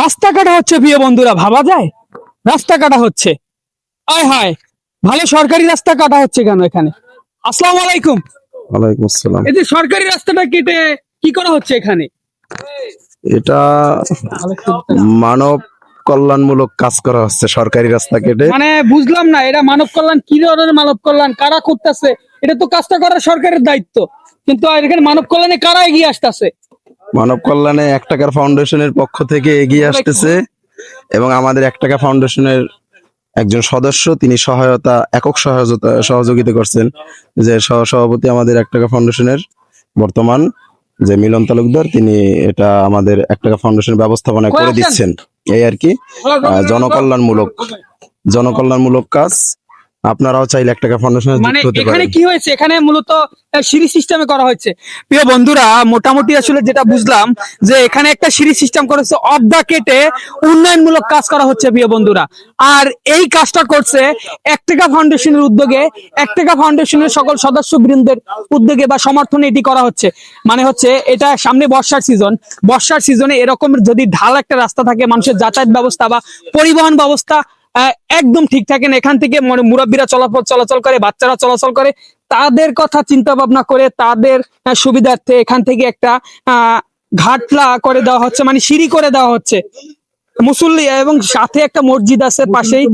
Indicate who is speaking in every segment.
Speaker 1: রাস্তা কাটা হচ্ছে প্রিয় বন্ধুরা, ভাবা যায়? রাস্তা কাটা হচ্ছে, আয় হায়, ভালো সরকারি রাস্তা কাটা হচ্ছে কেন এখানে? আসসালামু আলাইকুম।
Speaker 2: ওয়ালাইকুম আসসালাম।
Speaker 1: এই যে সরকারি রাস্তাটা কেটে কি করা হচ্ছে এখানে?
Speaker 2: এটা মানব কল্যাণমূলক কাজ করা হচ্ছে সরকারি রাস্তা কেটে।
Speaker 1: মানে বুঝলাম না, এটা মানব কল্যাণ কি ধরনের মানব কল্যাণ, কারা করতেছে? এটা তো কাজটা করা সরকারের দায়িত্ব, কিন্তু এখানে মানব কল্যাণে কারা এগিয়ে আসতেছে?
Speaker 2: মানব কল্যাণে 1 টাকার ফাউন্ডেশনের পক্ষ থেকে এগিয়ে আসতেছে এবং আমাদের 1 টাকা ফাউন্ডেশনের একজন সদস্য তিনি একক সহযোগিতা করছেন। যে সভাপতি আমাদের 1 টাকা ফাউন্ডেশনের বর্তমান যে মিলন তালুকদার, তিনি এটা আমাদের 1 টাকা ফাউন্ডেশন ব্যবস্থাপনা করে দিচ্ছেন। এই আর কি জনকল্যাণমূলক কাজ। আপনারাও চাইলে 1 টাকা ফাউন্ডেশনে
Speaker 1: মানে
Speaker 2: যুক্ত হতে
Speaker 1: এখানে
Speaker 2: পারেন।
Speaker 1: কি হয়েছে, এখানে মূলত সিঁড়ি সিস্টেমে করা হয়েছে প্রিয় বন্ধুরা। মোটামুটি আসলে যেটা বুঝলাম যে এখানে একটা সিঁড়ি সিস্টেম করেছে, অফ দা কেটে উন্নয়নমূলক কাজ করা হচ্ছে প্রিয় বন্ধুরা। আর এই কাজটা করছে 1 টাকা ফাউন্ডেশনের উদ্যোগে, 1 টাকা ফাউন্ডেশনের সকল সদস্য বৃন্দের উদ্যোগে বা সমর্থনে এটি করা হচ্ছে। মানে হচ্ছে এটা সামনে বর্ষার সিজনে এরকম যদি ঢাল একটা রাস্তা থাকে, মানুষের যাতায়াত ব্যবস্থা বা পরিবহন ব্যবস্থা একদম ঠিক থাকে না। এখান থেকে মুরব্বীরা চলাচল করে, বাচ্চারা চলাচল করে, তাদের কথা চিন্তা ভাবনা করে তাদের সুবিধার্থে এখান থেকে একটা ঘাটলা করে দেওয়া হচ্ছে, মানে সিঁড়ি করে দেওয়া হচ্ছে মুসল্লি, এবং সাথে একটা মসজিদ আছে পাশেই।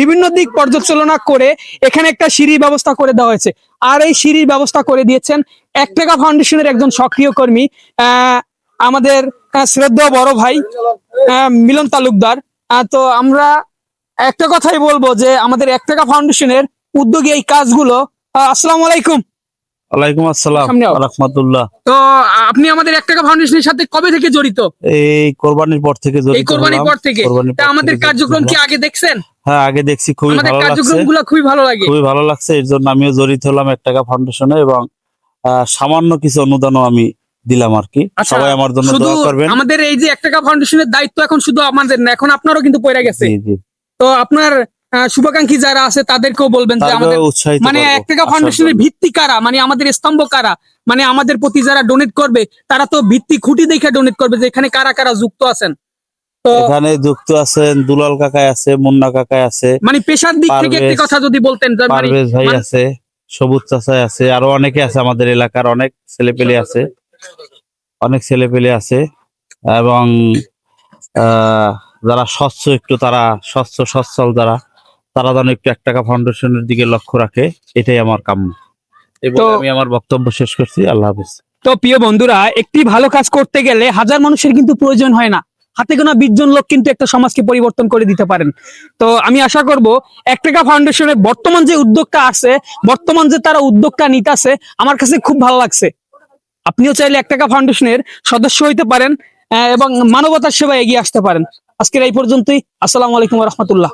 Speaker 1: বিভিন্ন দিক পর্যালোচনা করে এখানে একটা সিঁড়ির ব্যবস্থা করে দেওয়া হয়েছে। আর এই সিঁড়ির ব্যবস্থা করে দিয়েছেন 1 টাকা ফাউন্ডেশনের একজন সক্রিয় কর্মী, আমাদের শ্রদ্ধেয় বড় ভাই মিলন তালুকদার। তো আমরা একটা কথাই বলবো যে আমাদের 1 টাকা ফাউন্ডেশনের উদ্যোগে এই কাজগুলো। আসসালামু আলাইকুম।
Speaker 3: ওয়ালাইকুম আসসালাম রাহমাতুল্লাহ।
Speaker 1: তো আপনি আমাদের 1 টাকা ফাউন্ডেশনের সাথে কবে থেকে জড়িত?
Speaker 3: এই কোরবানির পর থেকে জড়িত।
Speaker 1: এই কোরবানির পর থেকে। তা আমাদের কার্যক্রম কি আগে দেখছেন?
Speaker 3: হ্যাঁ, আগে দেখছি, খুবই
Speaker 1: আমাদের
Speaker 3: ভালো লাগছে।
Speaker 1: কার্যক্রমগুলো খুবই ভালো লাগে,
Speaker 3: খুবই ভালো লাগছে। এর জন্য আমিও জড়িত হলাম 1 টাকা ফাউন্ডেশনে এবং সামান্য কিছু অনুদানও আমি দিলাম আর কি। সবাই আমার জন্য দোয়া করবেন।
Speaker 1: আমাদের এই যে 1 টাকা ফাউন্ডেশনের দায়িত্ব এখন শুধু আমাদের না, এখন আপনারও কিন্তু পড়ে গেছে। তো আপনার শুভাকাঙ্ক্ষী যারা আছে তাদেরকেও বলবেন যে আমাদের মানে 1 টাকা ফাউন্ডেশনের ভিত্তি কারা, মানে আমাদের স্তম্ভ কারা, মানে আমাদের প্রতি যারা ডোনেট করবে তারা তো ভিত্তি খুঁটি দেখে ডোনেট করবে যে এখানে কারা কারা যুক্ত আছেন। তো
Speaker 3: এখানে যুক্ত আছেন দুলাল কাকাই আছে, মুন্না কাকাই আছে,
Speaker 1: মানে পেশার দিক থেকে একটি কথা যদি বলতেন।
Speaker 3: পারভেজ ভাই আছে, সবুজ চাচাই আছে, আরো অনেকে আছে, আমাদের এলাকার অনেক ছেলেপেলে আছে এবং যারা স্বচ্ছ একটু, তারা সচ্ছল তারা যেন একটু 1 টাকা ফাউন্ডেশনের দিকে লক্ষ্য রাখে, এটাই আমার কাম্য। তো আমি আমার বক্তব্য শেষ করছি। আল্লাহ হাফেজ।
Speaker 1: তো প্রিয় বন্ধুরা, একটি ভালো কাজ করতে গেলে হাজার মানুষের কিন্তু প্রয়োজন হয় না, হাতে গোনা 20 জন লোক কিন্তু একটা সমাজকে পরিবর্তন করে দিতে পারেন। তো আমি আশা করব 1 টাকা ফাউন্ডেশনের বর্তমান যে উদ্যোগটা আছে, বর্তমান যে তারা উদ্যোগটা নিতেছে, আমার কাছে খুব ভালো লাগছে। আপনিও চাইলে 1 টাকা ফাউন্ডেশনের সদস্য হইতে পারেন এবং মানবতার সেবায় এগিয়ে আসতে পারেন। আজকের এই পর্যন্তই। আসসালামু আলাইকুম ওয়া রাহমাতুল্লাহ।